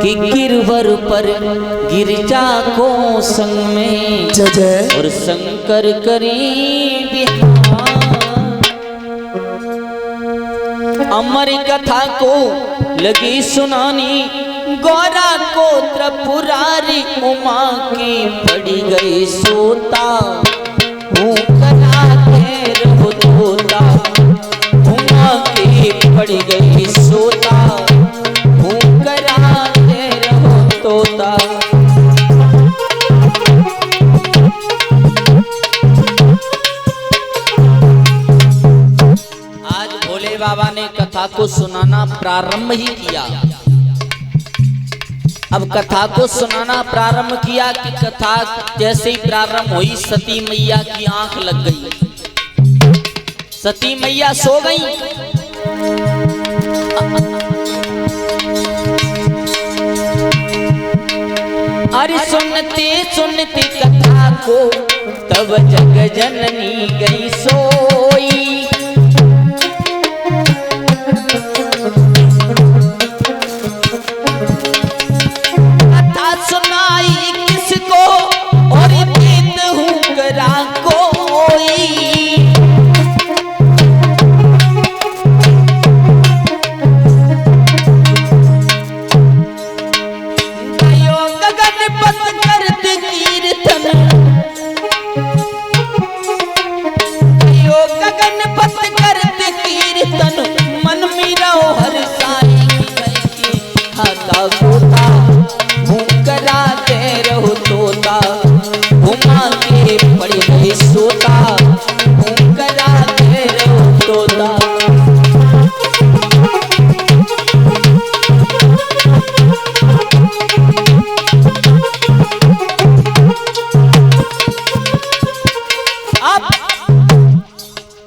कि गिरवर पर गिरजा को संग में जय जय और शंकर करी बिहार। अमर कथा को लगी सुनानी गौरा को त्रिपुरारी उमा की पड़ी गई सोता हूँ कला देर हो तोता उमा की पड़ी गई सोता हूँ कला देर हो तोता। आज भोले बाबा ने कथा को सुनाना प्रारंभ ही किया। अब कथा को सुनाना प्रारंभ किया कि कथा जैसे ही प्रारंभ हुई सती मैया की आंख लग गई। सती मैया सो गई। अरे सुनते सुनते कथा को तब जग जननी गई सोई।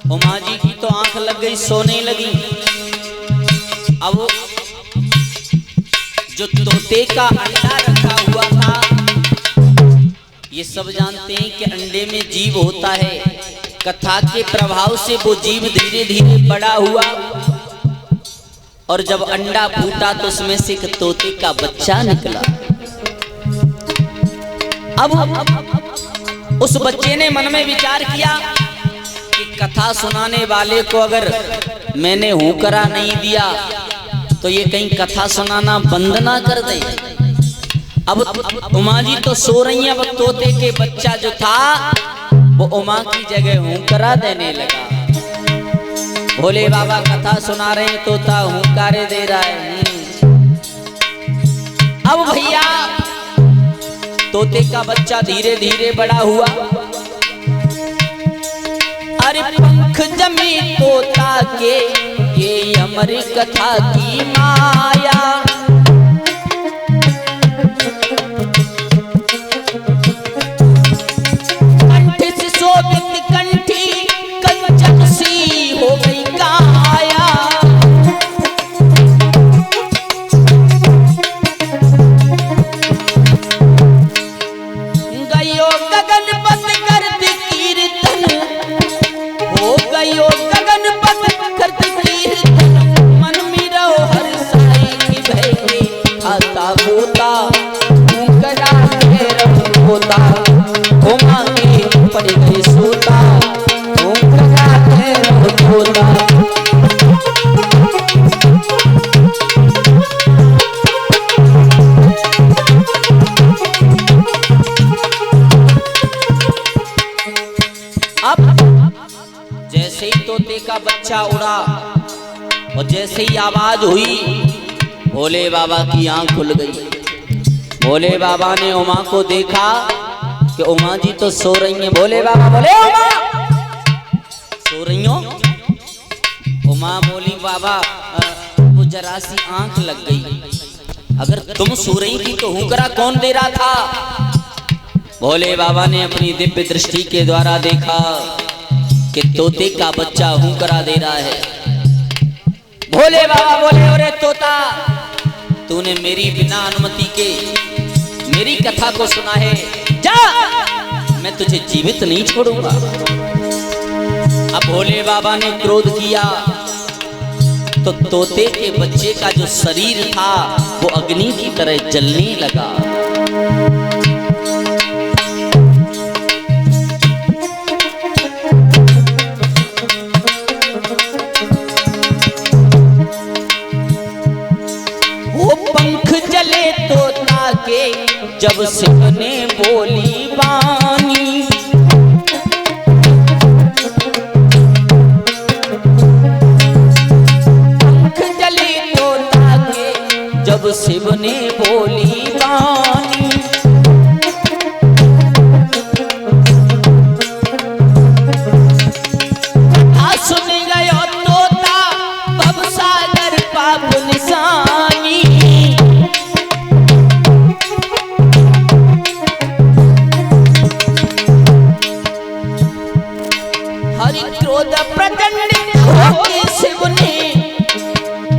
उमा जी की तो आंख लग गई, सोने लगी। अब जो तोते का अंडा रखा हुआ था, ये सब जानते हैं कि अंडे में जीव होता है। कथा के प्रभाव से वो जीव धीरे धीरे बड़ा हुआ और जब अंडा फूटा तो उसमें से एक तोते का बच्चा निकला। अब उस बच्चे ने मन में विचार किया कि कथा सुनाने वाले को अगर मैंने हुकरा नहीं दिया तो ये कहीं कथा सुनाना बंद ना कर दे। अब उमा जी तो सो रही हैं। अब तोते के बच्चा जो था वो उमा की जगह हुकरा देने लगा। भोले बाबा कथा सुना रहे हैं, तोता हुंकारे दे रहा है। अब भैया तोते का बच्चा धीरे धीरे बड़ा हुआ। अरे पंख जमी तोता के ये अमर कथा की माया। कंठ से शोभित कंठी कंचन सी हो गई काया। गयो गगन पथ करत कीर्तन, हो गयो गगन पथ करत कीर्तन। मन मिरो हर साई की भैली खाता होता हुंकरा घेर होता। उमा की पड़ी गई सोता हुंकरा घेर होता। जैसे ही तोते का बच्चा उड़ा और जैसे ही आवाज हुई भोले बाबा की आंख खुल गई। भोले बाबा ने उमा को देखा कि उमा जी तो सो रही हैं। भोले बाबा बोले उमा सो रही हो? उमा बोली बाबा वो जरा सी आंख लग गई। अगर तुम सो रही थी तो हुकरा कौन दे रहा था? भोले बाबा ने अपनी दिव्य दृष्टि के द्वारा देखा कि तोते का बच्चा हुंकरा दे रहा है। भोले बाबा बोले अरे तोता, तूने मेरी बिना अनुमति के मेरी कथा को सुना है, जा मैं तुझे जीवित नहीं छोड़ूंगा। अब भोले बाबा ने क्रोध किया तो तोते के बच्चे का जो शरीर था वो अग्नि की तरह जलने लगा। वो पंख जले तोता के जब शिव ने बोली वाणी, पंख जले तोता के जब शिव ने बोली वाणी, सुन गयो तोता भवसागर पाप निशानी। हरि क्रोध प्रचंडित होके शिव ने,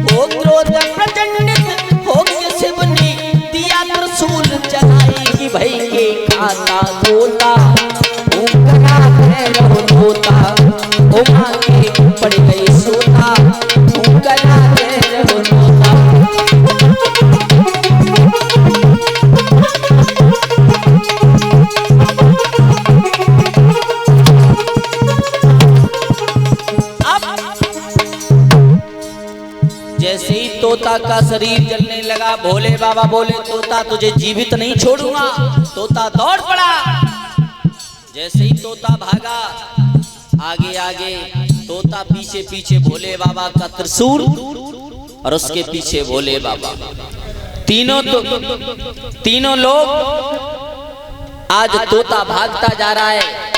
हो क्रोध प्रचंडित होके शिव ने दिया त्रिशूल चलाई भई के खाता तोता, ऊंकरा भैरव तोता, उमा के पड़ गई सोता, ऊंकरा भैरव तोता। जैसे ही तोता का शरीर जलने लगा, भोले बाबा बोले तोता तुझे जीवित नहीं छोड़ूंगा। तोता दौड़ पड़ा। जैसे ही तोता भागा आगे आगे, तोता पीछे पीछे, भोले बाबा का त्रिशूल और उसके पीछे भोले बाबा। तीनों लोग आज तोता भागता जा रहा है।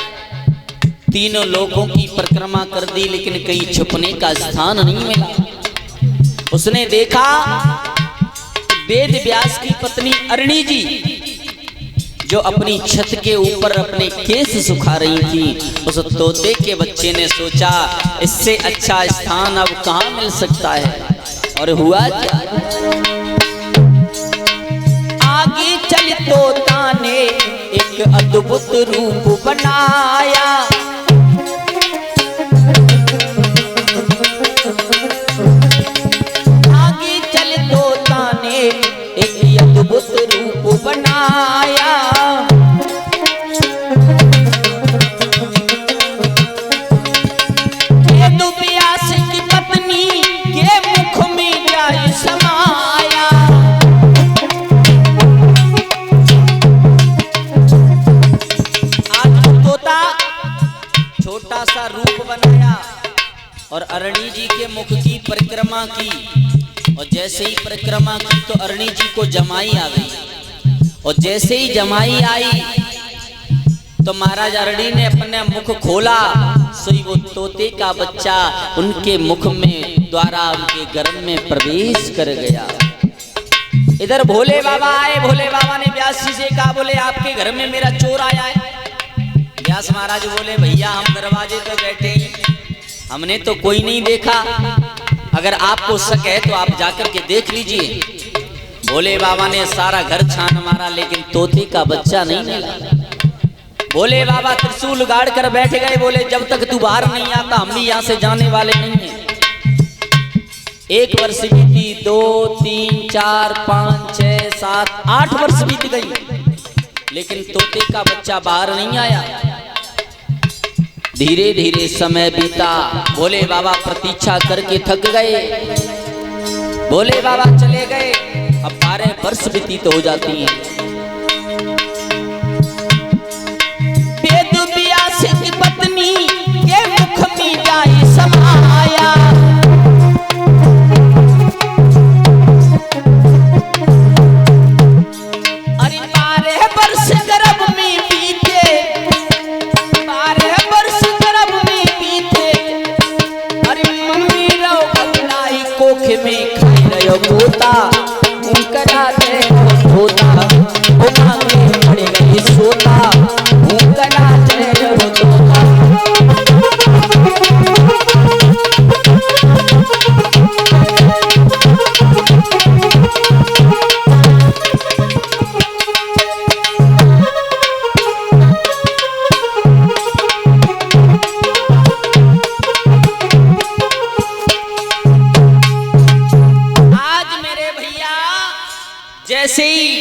तीनों लोगों की परिक्रमा कर दी लेकिन कहीं छुपने का स्थान नहीं मिला। उसने देखा वेद व्यास की पत्नी अरणी जी जो अपनी छत के ऊपर अपने केस सुखा रही थी। उस तोते के बच्चे ने सोचा इससे अच्छा स्थान अब कहाँ मिल सकता है। और हुआ क्या, आगे चल तोता ने एक अद्भुत रूप बनाया। आगे चल तोता ने एक अद्भुत रूप बनाया। वेद व्यास की पत्नी के मुख में जाए समाया। आज तोता छोटा सा रूप बनाया और अरणी जी के मुख की परिक्रमा की। और जैसे ही परिक्रमा की तो अरणी जी को जमाई आ गई। और जैसे ही जमाई आई तो महाराज अरणी ने अपने मुख खोला, सोई वो तोते का बच्चा उनके मुख में द्वारा उनके गर्भ में प्रवेश कर गया। इधर भोले बाबा आए। भोले बाबा ने व्यास जी से कहा, बोले आपके घर में मेरा चोर आया है। व्यास महाराज बोले भैया हम दरवाजे पे बैठे हैं, हमने तो कोई नहीं देखा। अगर आपको शक है तो आप जाकर के देख लीजिए। भोले बाबा ने सारा घर छान मारा लेकिन तोते का बच्चा नहीं मिला। भोले बाबा त्रिशूल गाड़ कर बैठ गए। बोले जब तक तू बाहर नहीं आता हम भी यहाँ से जाने वाले नहीं हैं। 1 वर्ष बीती, 2, 3, 4, 5, 6, 7, 8 वर्ष बीत गई लेकिन तोते का बच्चा बाहर नहीं आया। धीरे धीरे समय बीता। भोले बाबा प्रतीक्षा करके थक गए। भोले बाबा चले गए। अब 12 वर्ष व्यतीत हो जाती हैं। वेद व्यास की पत्नी के मुख में जाए समाया। अरे 12 वर्ष गर्भ में बीते, 12 वर्ष गर्भ में बीते। अरे मम्मी रो बगलाई कोख में खाई रहो तोता, ऊंकरा दे तोता, उमा में पड़ गई सोता, ऊंकरा दे तोता। जैसे ही